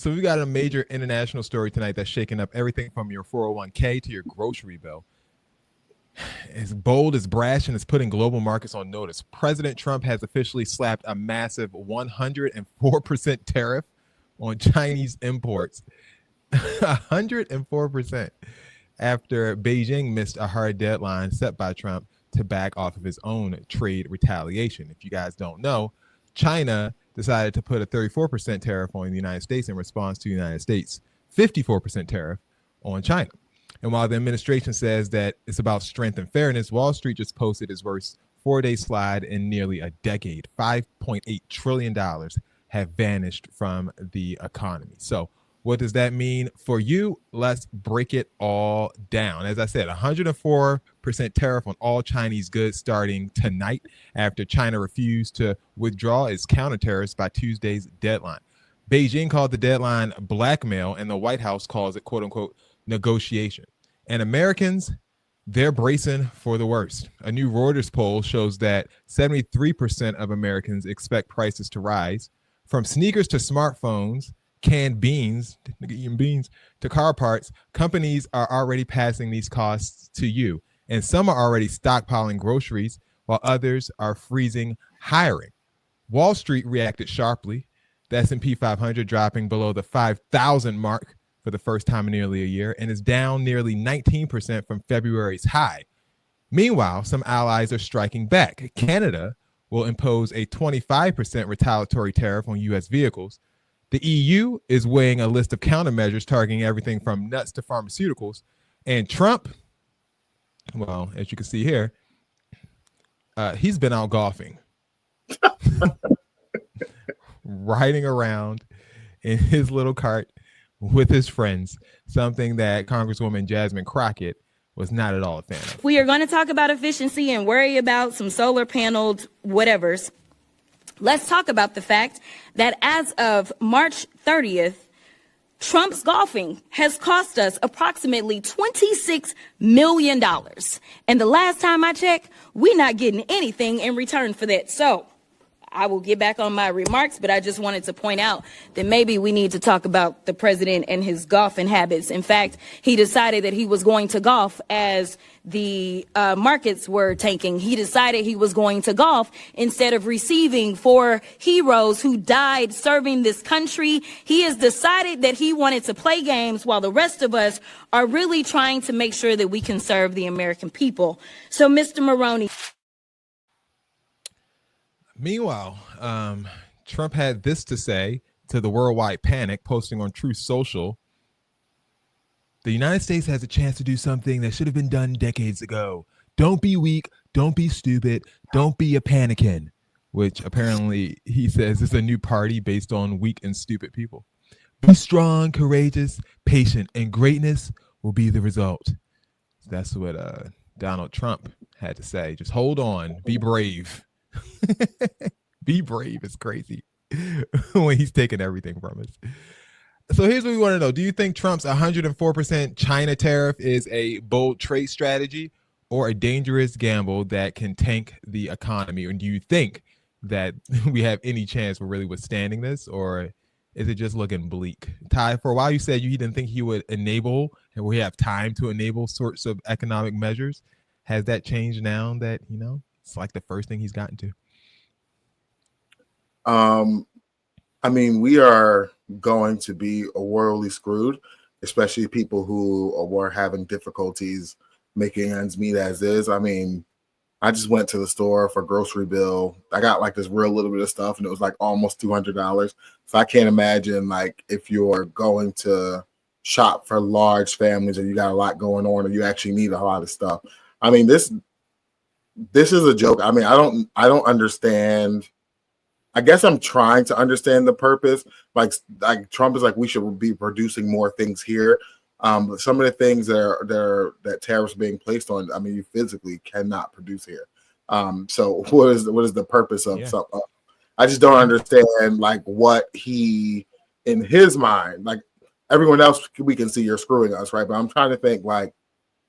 So we got a major international story tonight that's shaking up everything from your 401k to your grocery bill. It's bold, it's brash, and it's putting global markets on notice. President Trump has officially slapped a massive 104% tariff on Chinese imports. 104% after Beijing missed a hard deadline set by Trump to back off of his own trade retaliation. If you guys don't know, China decided to put a 34% tariff on the United States in response to the United States' 54% tariff on China. And while the administration says that it's about strength and fairness, Wall Street just posted its worst 4-day slide in nearly a decade. $5.8 trillion have vanished from the economy. So what does that mean for you? Let's break it all down. As I said, 104% tariff on all Chinese goods starting tonight after China refused to withdraw its counter tariffs by Tuesday's deadline. Beijing called the deadline blackmail, and the White House calls it, quote unquote, negotiation. And Americans, they're bracing for the worst. A new Reuters poll shows that 73% of Americans expect prices to rise, from sneakers to smartphones, canned beans, eating beans, to car parts. Companies are already passing these costs to you, and some are already stockpiling groceries while others are freezing hiring. Wall Street reacted sharply, the S&P 500 dropping below the 5,000 mark for the first time in nearly a year, and is down nearly 19% from February's high. Meanwhile, some allies are striking back. Canada will impose a 25% retaliatory tariff on U.S. vehicles. The EU is weighing a list of countermeasures targeting everything from nuts to pharmaceuticals. And Trump, well, as you can see here, he's been out golfing, riding around in his little cart with his friends, something that Congresswoman Jasmine Crockett was not at all a fan of. We are going to talk about efficiency and worry about some solar paneled whatevers. Let's talk about the fact that as of March 30th, Trump's golfing has cost us approximately $26 million. And the last time I checked, we're not getting anything in return for that. So I will get back on my remarks, but I just wanted to point out that maybe we need to talk about the president and his golfing habits. In fact, he decided that he was going to golf as the markets were tanking. He decided he was going to golf instead of receiving for heroes who died serving this country. He has decided that he wanted to play games while the rest of us are really trying to make sure that we can serve the American people. So, Mr. Maroney. Meanwhile, Trump had this to say to the worldwide panic, posting on Truth Social: the United States has a chance to do something that should have been done decades ago. Don't be weak. Don't be stupid. Don't be a panicking, which apparently he says is a new party based on weak and stupid people. Be strong, courageous, patient, and greatness will be the result. That's what Donald Trump had to say. Just hold on. Be brave. Be brave is crazy when he's taking everything from us. So here's what we want to know. Do you think Trump's 104% China tariff is a bold trade strategy or a dangerous gamble that can tank the economy? And do you think that we have any chance of really withstanding this, or is it just looking bleak? Ty, for a while you said you didn't think he would enable, and we have time to enable sorts of economic measures. Has that changed now that, you know, it's like the first thing he's gotten to? I mean, we are going to be worldly screwed, especially people who were having difficulties making ends meet as is. I mean, I just went to the store for a grocery bill. I got like this real little bit of stuff, and it was like almost $200. So I can't imagine, like, if you're going to shop for large families and you got a lot going on and you actually need a lot of stuff. I mean, this is a joke. I mean, I don't understand. I guess I'm trying to understand the purpose. Like Trump is like, we should be producing more things here. But some of the things that tariffs being placed on, I mean, you physically cannot produce here. So what is the purpose of something? I just don't understand, like, what he, in his mind, like everyone else, we can see you're screwing us, right? But I'm trying to think, like,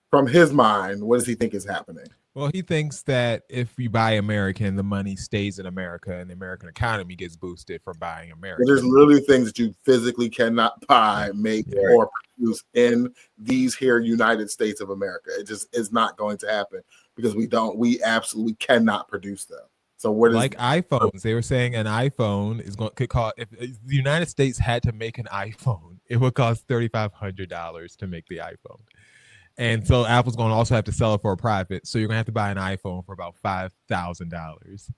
from his mind, what does he think is happening? Well, he thinks that if you buy American, the money stays in America and the American economy gets boosted from buying There's American. literally things that you physically cannot buy, Yeah. make, Yeah. or produce in these here United States of America. It just is not going to happen because we absolutely cannot produce them. So what is Like iPhones, they were saying an iPhone could cost, if the United States had to make an iPhone, it would cost $3,500 to make the iPhone. And so Apple's going to also have to sell it for a profit. So you're going to have to buy an iPhone for about $5,000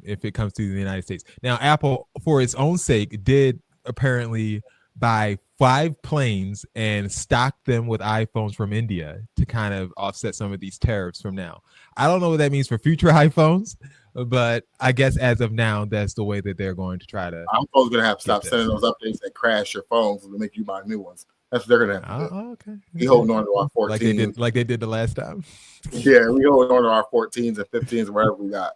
if it comes to the United States. Now, Apple, for its own sake, did apparently buy 5 planes and stock them with iPhones from India to kind of offset some of these tariffs from now. I don't know what that means for future iPhones, but I guess as of now, that's the way that they're going to try to. iPhone's going to have to stop sending those updates that crash your phones to make you buy new ones. That's what they're going to have to do. Okay. We holding on to our 14s. Like they did the last time. Yeah, we holding on to our 14s and 15s and whatever we got.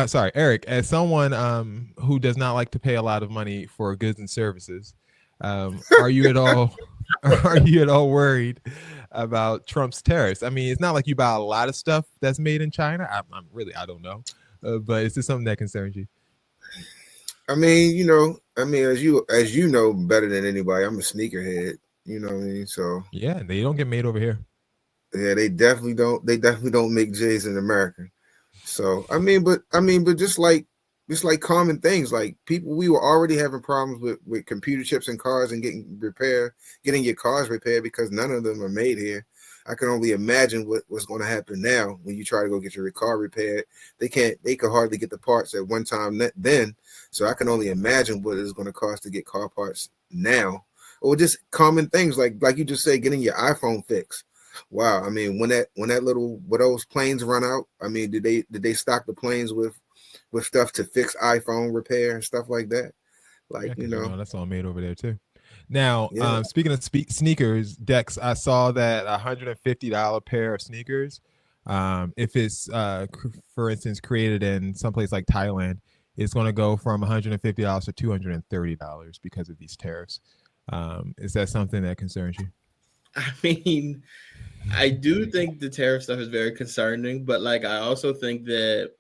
Sorry, Eric, as someone who does not like to pay a lot of money for goods and services, are you at all worried about Trump's tariffs? I mean, it's not like you buy a lot of stuff that's made in China. I don't know, but is this something that concerns you? I mean, as you know better than anybody, I'm a sneakerhead. You know what I mean? So yeah, they don't get made over here. Yeah, they definitely don't. They definitely don't make J's in America. So but just like common things, like we were already having problems with computer chips in cars and getting your cars repaired because none of them are made here. I can only imagine what's going to happen now when you try to go get your car repaired. They could hardly get the parts at one time then. So I can only imagine what it's going to cost to get car parts now, or just common things like you just said, getting your iPhone fixed. Wow, I mean, when those planes run out, I mean, did they stock the planes with stuff to fix iPhone repair and stuff like that? Like, yeah, that's all made over there too. Now, yeah. Speaking of sneakers, Dex, I saw that $150 pair of sneakers, if it's for instance created in someplace like Thailand, it's going to go from $150 to $230 because of these tariffs. Is that something that concerns you? I mean, I do think the tariff stuff is very concerning, but like I also think that,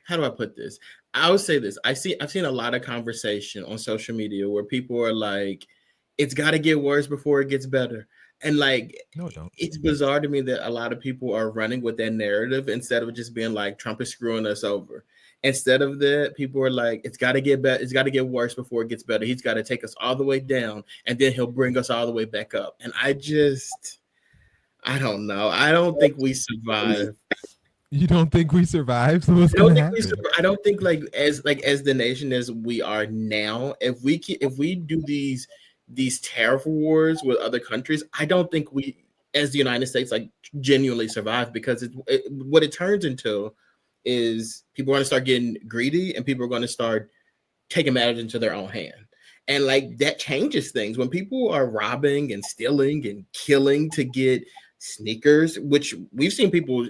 how do I put this? I would say this. I've seen a lot of conversation on social media where people are like, it's got to get worse before it gets better. And like, no, it don't. It's bizarre to me that a lot of people are running with that narrative instead of just being like, Trump is screwing us over. Instead of that, people are like, it's got to get better. It's got to get worse before it gets better. He's got to take us all the way down and then he'll bring us all the way back up. And I don't know. I don't think we survive. You don't think we survive? So what's going to happen? I don't think as the nation as we are now, if we do these tariff wars with other countries, I don't think we, as the United States, like genuinely survive, because what it turns into is people are going to start getting greedy and people are going to start taking matters into their own hand. And like that changes things when people are robbing and stealing and killing to get sneakers, which we've seen people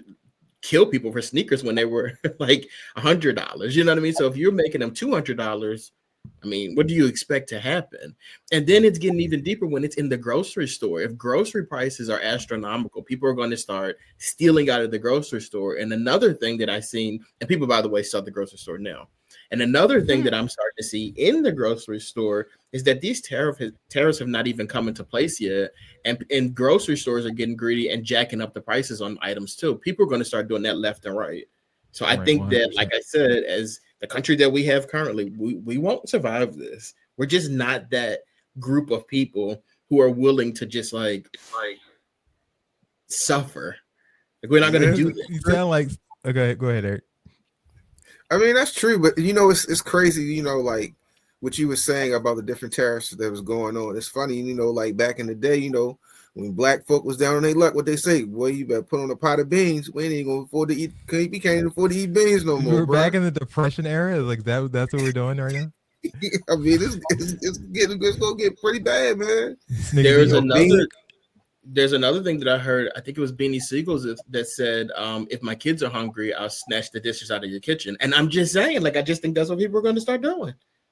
kill people for sneakers when they were like $100. You know what I mean? So if you're making them $200, I mean, what do you expect to happen? And then it's getting even deeper when it's in the grocery store. If grocery prices are astronomical, people are going to start stealing out of the grocery store. And another thing that I've seen, and people, by the way, sell the grocery store now. And another thing that I'm starting to see in the grocery store is that these tariffs have not even come into place yet. And grocery stores are getting greedy and jacking up the prices on items too. People are going to start doing that left and right. So I think 100%. That, like I said, as the country that we have currently, we won't survive this. We're just not that group of people who are willing to just like suffer. Like, we're not going to do that. You sound like, okay, go ahead, Eric. I mean, that's true, but it's crazy, like what you were saying about the different tariffs that was going on. It's funny, like back in the day, when black folk was down on their luck, what they say, boy, you better put on a pot of beans. We ain't gonna afford to eat. We can't afford to eat beans no more. We're back in the Depression era. Like that's what we're doing right now. I mean, it's gonna get pretty bad, man. There's another thing that I heard. I think it was Beanie Siegels that said, if my kids are hungry, I'll snatch the dishes out of your kitchen. And I'm just saying, like, I just think that's what people are going to start doing.